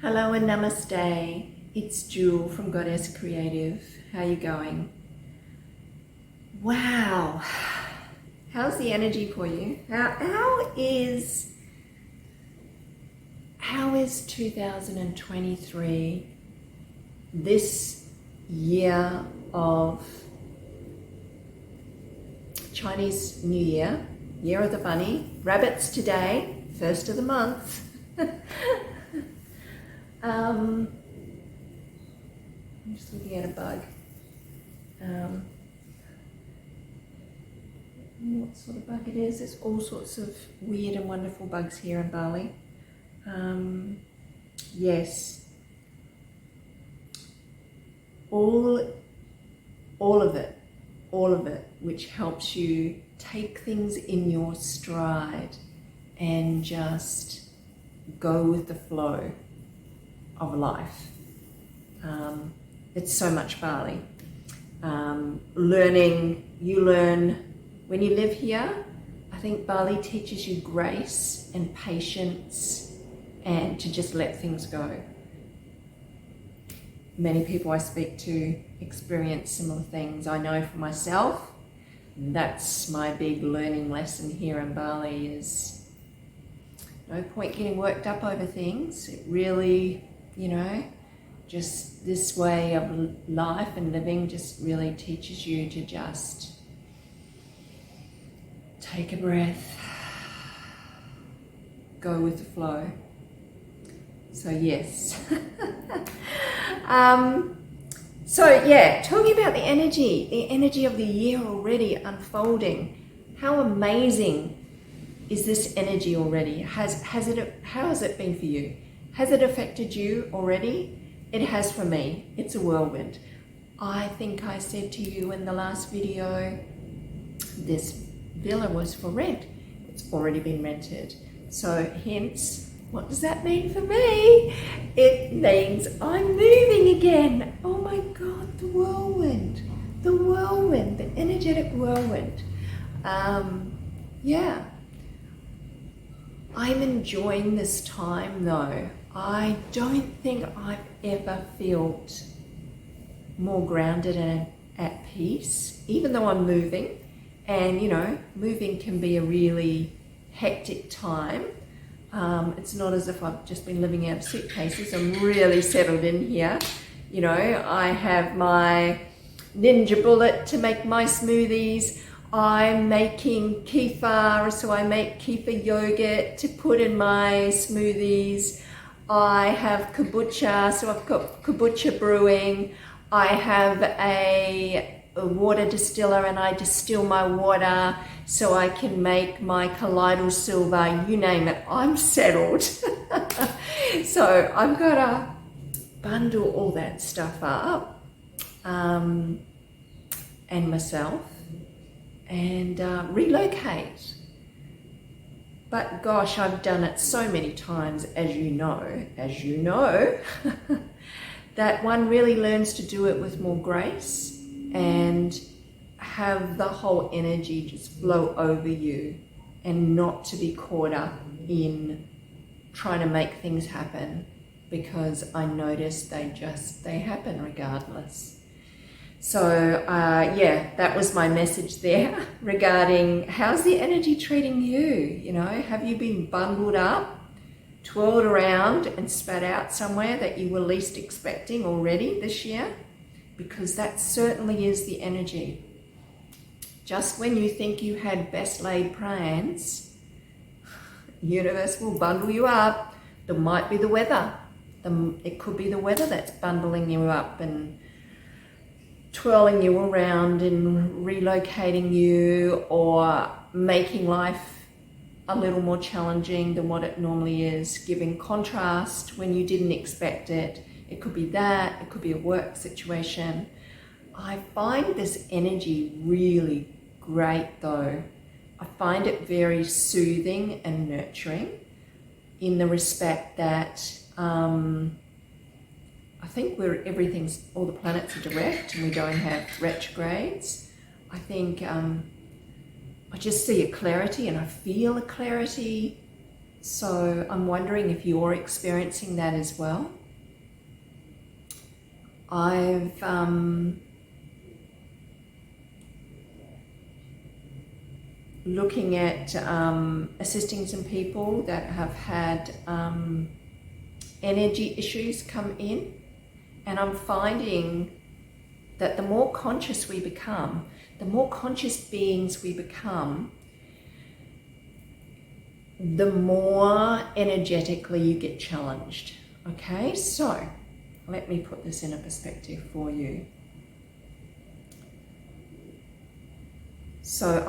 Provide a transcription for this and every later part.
Hello and namaste. It's Jewel from Goddess Creative. How you going? Wow. How's the energy for you? How is 2023, this year of Chinese New Year, Year of the Bunny, rabbits today, first of the month. I'm just looking at a bug. What sort of bug it is? There's all sorts of weird and wonderful bugs here in Bali. Yes, all of it, which helps you take things in your stride and just go with the flow of life. It's so much Bali. You learn when you live here. I think Bali teaches you grace and patience and to just let things go. Many people I speak to experience similar things. I know for myself, that's my big learning lesson here in Bali is no point getting worked up over things. It really, just this way of life and living just really teaches you to just take a breath, go with the flow. So yes. Talking about the energy of the year already unfolding. How amazing is this energy already? How has it been for you? Has it affected you already? It has for me. It's a whirlwind. I think I said to you in the last video, this villa was for rent. It's already been rented. So hence, what does that mean for me? It means I'm moving again. Oh my God, the whirlwind, the energetic whirlwind. I'm enjoying this time though. I don't think I've ever felt more grounded and at peace, even though I'm moving. And moving can be a really hectic time. It's not as if I've just been living out of suitcases. I'm really settled in here. I have my Ninja Bullet to make my smoothies. I'm making kefir, so I make kefir yogurt to put in my smoothies. I have kombucha, so I've got kombucha brewing. I have a water distiller and I distill my water so I can make my colloidal silver, you name it, I'm settled. So I've got to bundle all that stuff up and myself and relocate. But gosh, I've done it so many times, as you know, that one really learns to do it with more grace and have the whole energy just flow over you and not to be caught up in trying to make things happen, because I notice they happen regardless. So that was my message there regarding how's the energy treating you? Have you been bundled up, twirled around and spat out somewhere that you were least expecting already this year? Because that certainly is the energy. Just when you think you had best laid plans, the universe will bundle you up. There might be the weather. It could be the weather that's bundling you up and twirling you around and relocating you or making life a little more challenging than what it normally is, giving contrast when you didn't expect it. It could be that, it could be a work situation. I find this energy really great though. I find it very soothing and nurturing in the respect that I think all the planets are direct and we don't have retrogrades. I think I just see a clarity and I feel a clarity So I'm wondering if you're experiencing that as well. I've looking at assisting some people that have had energy issues come in, and I'm finding that the more conscious we become, the more conscious beings we become, the more energetically you get challenged. Okay, so let me put this in a perspective for you. So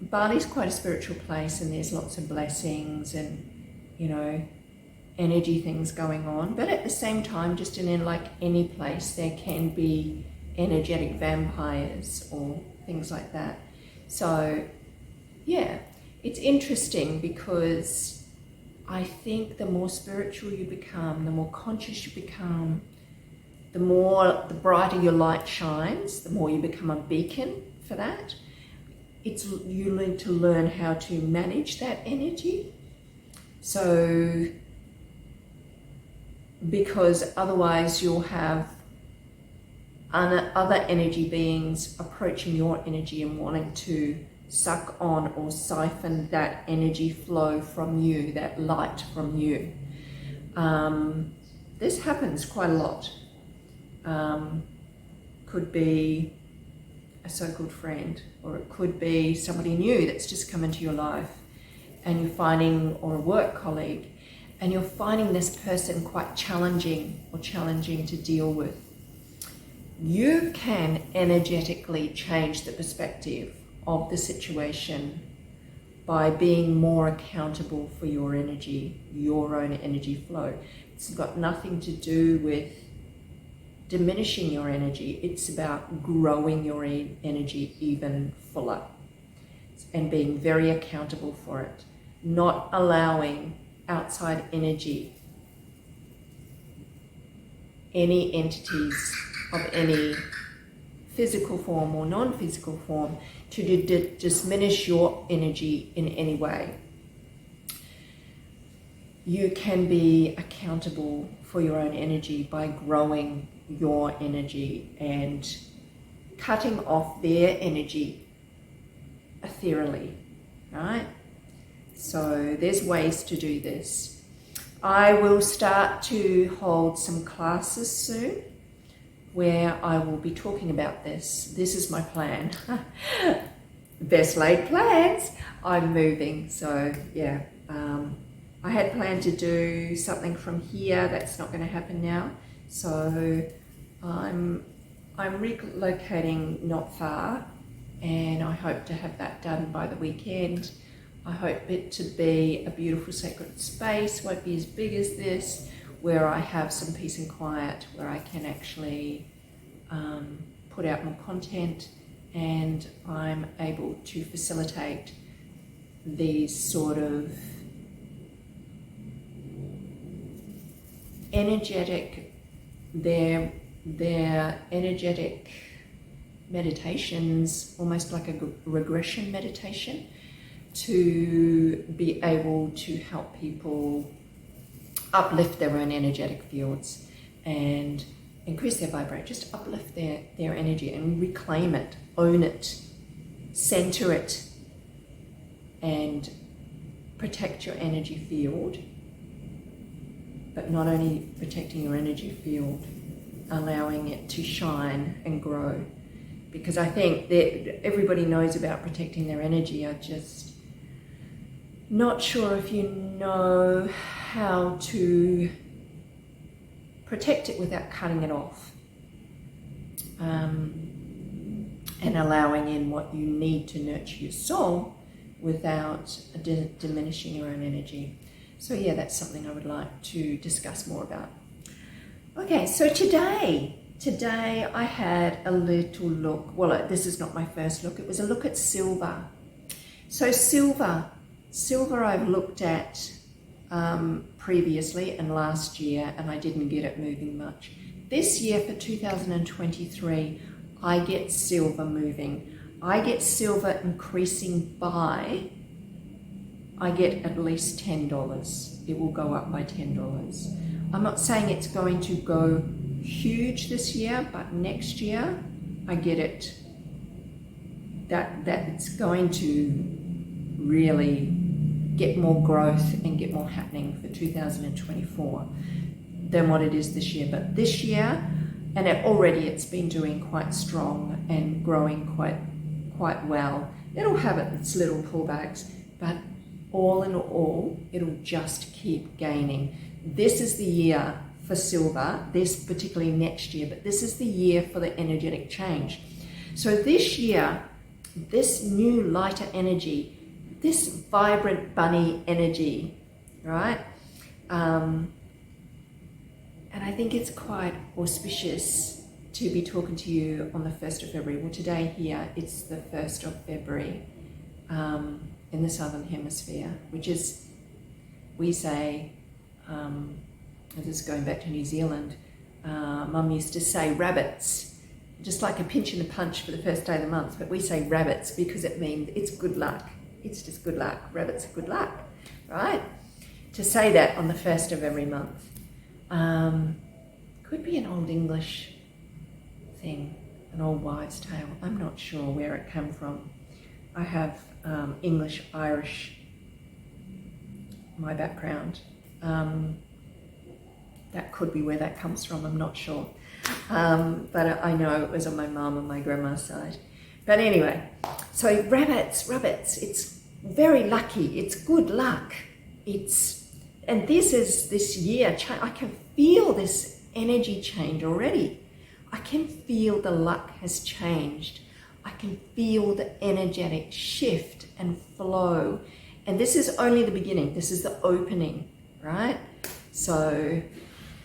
Bali's quite a spiritual place, and there's lots of blessings and, you know, energy things going on. But at the same time, just in like any place, there can be energetic vampires or things like that. So yeah, it's interesting because I think the more spiritual you become, the more conscious you become, the brighter your light shines, the more you become a beacon for that. You need to learn how to manage that energy. So, because otherwise you'll have other energy beings approaching your energy and wanting to suck on or siphon that energy flow from you, that light from you. This happens quite a lot. Could be a so-called friend, or it could be somebody new that's just come into your life, and you're finding, or a work colleague, and you're finding this person quite challenging to deal with. You can energetically change the perspective of the situation by being more accountable for your energy, your own energy flow. It's got nothing to do with diminishing your energy. It's about growing your energy even fuller and being very accountable for it, not allowing outside energy, any entities of any physical form or non-physical form, to diminish your energy in any way. You can be accountable for your own energy by growing your energy and cutting off their energy ethereally, right? So there's ways to do this. I will start to hold some classes soon where I will be talking about this. This is my plan. Best laid plans. I'm moving, so yeah. I had planned to do something from here. That's not going to happen now. So I'm relocating not far, and I hope to have that done by the weekend. I hope it to be a beautiful sacred space, won't be as big as this, where I have some peace and quiet, where I can actually put out more content, and I'm able to facilitate these sort of energetic, their energetic meditations, almost like a regression meditation, to be able to help people uplift their own energetic fields and increase their vibration, just uplift their energy and reclaim it, own it, center it, and protect your energy field. But not only protecting your energy field, allowing it to shine and grow. Because I think that everybody knows about protecting their energy. I'm just not sure if you know how to protect it without cutting it off. And allowing in what you need to nurture your soul without diminishing your own energy. So yeah, that's something I would like to discuss more about. Okay, so today I had a little look. Well, this is not my first look. It was a look at silver. So silver I've looked at previously and last year, and I didn't get it moving much. This year for 2023, I get silver moving. I get silver increasing by I get at least $10. It will go up by $10. I'm not saying it's going to go huge this year, but next year I get it that it's going to really get more growth and get more happening for 2024 than what it is this year. But this year, and it's been doing quite strong and growing quite well. It'll have its little pullbacks, but all in all, it'll just keep gaining. This is the year for silver, this particularly next year, but this is the year for the energetic change. So this year, this new lighter energy, this vibrant bunny energy, right? And I think it's quite auspicious to be talking to you on the 1st of February. Well, today here, it's the 1st of February in the Southern Hemisphere, which is, we say, this is going back to New Zealand, Mum used to say rabbits, just like a pinch and a punch for the first day of the month, but we say rabbits because it means it's good luck. It's just good luck. Rabbits are good luck, right? To say that on the 1st of every month. Could be an old English thing, an old wives' tale. I'm not sure where it came from. I have English, Irish, my background. That could be where that comes from, I'm not sure. But I know it was on my mum and my grandma's side. But anyway, so rabbits, it's very lucky, it's good luck. And this year, I can feel this energy change already. I can feel the luck has changed. I can feel the energetic shift and flow. And this is only the beginning. This is the opening, right? So,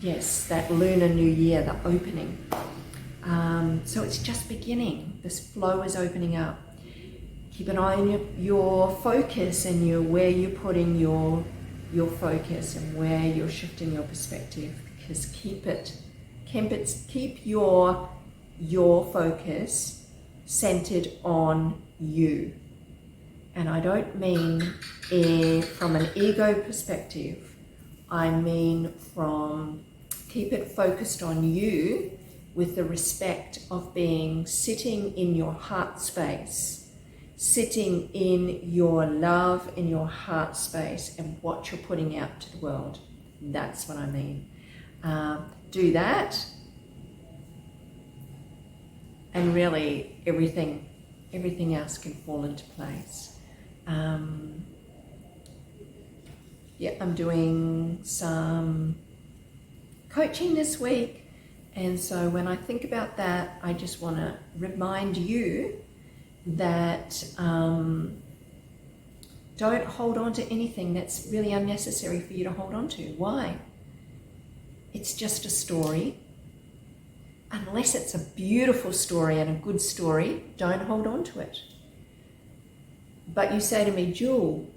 yes, that Lunar New Year, the opening. So it's just beginning. This flow is opening up. Keep an eye on your focus and where you're putting your focus and where you're shifting your perspective. Because keep your focus centered on you. And I don't mean from an ego perspective. I mean keep it focused on you with the respect of sitting in your heart space, sitting in your love, in your heart space, and what you're putting out to the world. That's what I mean. Do that, and really everything else can fall into place. I'm doing some coaching this week, and so when I think about that, I just want to remind you that don't hold on to anything that's really unnecessary for you to hold on to. Why? It's just a story. Unless it's a beautiful story and a good story, don't hold on to it. But you say to me, Jewel,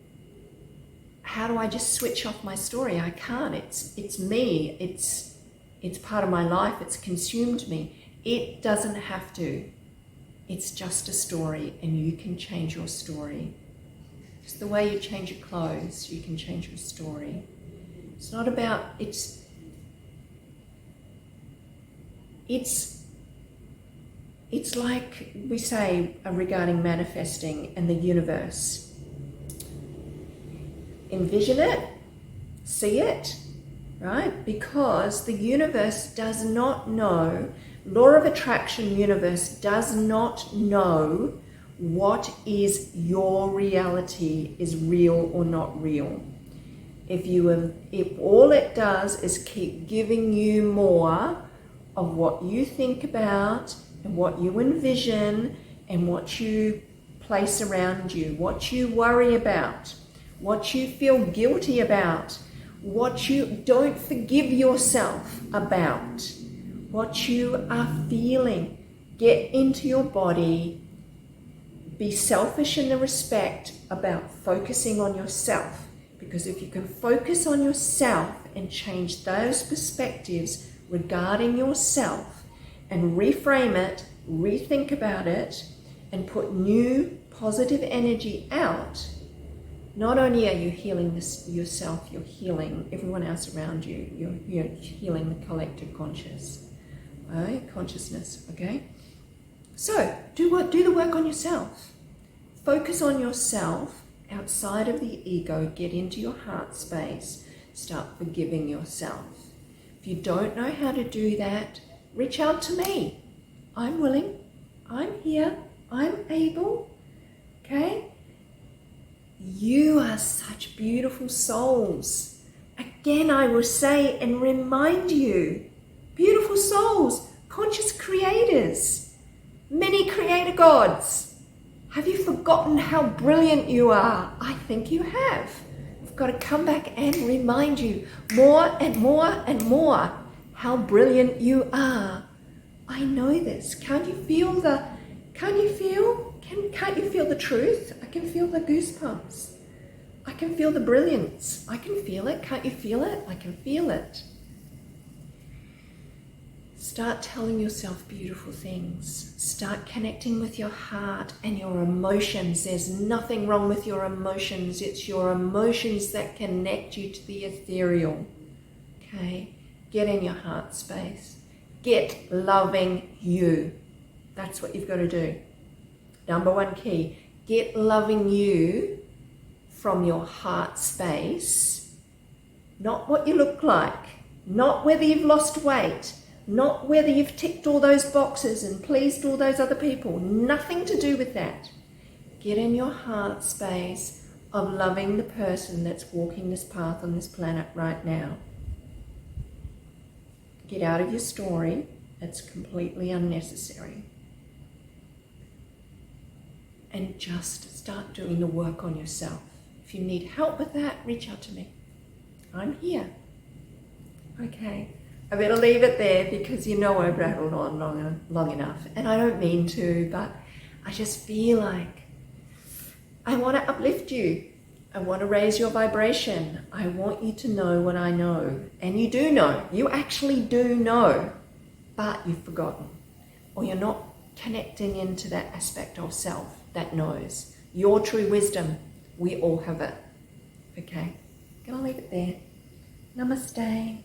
how do I just switch off my story? I can't. It's me. It's part of my life. It's consumed me. It doesn't have to. It's just a story, and you can change your story. It's the way you change your clothes, you can change your story. It's not about, it's like we say regarding manifesting and the universe. Envision it, see it, right? Because the universe does not know, law of attraction universe does not know what is your reality is real or not real. If all it does is keep giving you more of what you think about and what you envision and what you place around you, what you worry about, what you feel guilty about, what you don't forgive yourself about, what you are feeling. Get into your body. Be selfish in the respect about focusing on yourself. Because if you can focus on yourself and change those perspectives regarding yourself and reframe it, rethink about it, and put new positive energy out, not only are you healing yourself, you're healing everyone else around you. You're healing the collective consciousness, okay? So, do the work on yourself. Focus on yourself outside of the ego. Get into your heart space. Start forgiving yourself. If you don't know how to do that, reach out to me. I'm willing. I'm here. I'm able. Okay? You are such beautiful souls. Again, I will say and remind you, beautiful souls, conscious creators, many creator gods. Have you forgotten how brilliant you are? I think you have. I've got to come back and remind you more and more and more how brilliant you are. I know this. Can't you feel the truth? I can feel the goosebumps. I can feel the brilliance. I can feel it. Can't you feel it? I can feel it. Start telling yourself beautiful things. Start connecting with your heart and your emotions. There's nothing wrong with your emotions. It's your emotions that connect you to the ethereal. Okay? Get in your heart space. Get loving you. That's what you've got to do. Number one key. Get loving you from your heart space. Not what you look like. Not whether you've lost weight. Not whether you've ticked all those boxes and pleased all those other people. Nothing to do with that. Get in your heart space of loving the person that's walking this path on this planet right now. Get out of your story. It's completely unnecessary. And just start doing the work on yourself. If you need help with that, reach out to me. I'm here. Okay. I better leave it there because you know I've rattled on long enough. And I don't mean to, but I just feel like I want to uplift you. I want to raise your vibration. I want you to know what I know. And you do know. You actually do know. But you've forgotten. Or you're not connecting into that aspect of self that knows. Your true wisdom. We all have it. Okay. Gonna leave it there. Namaste.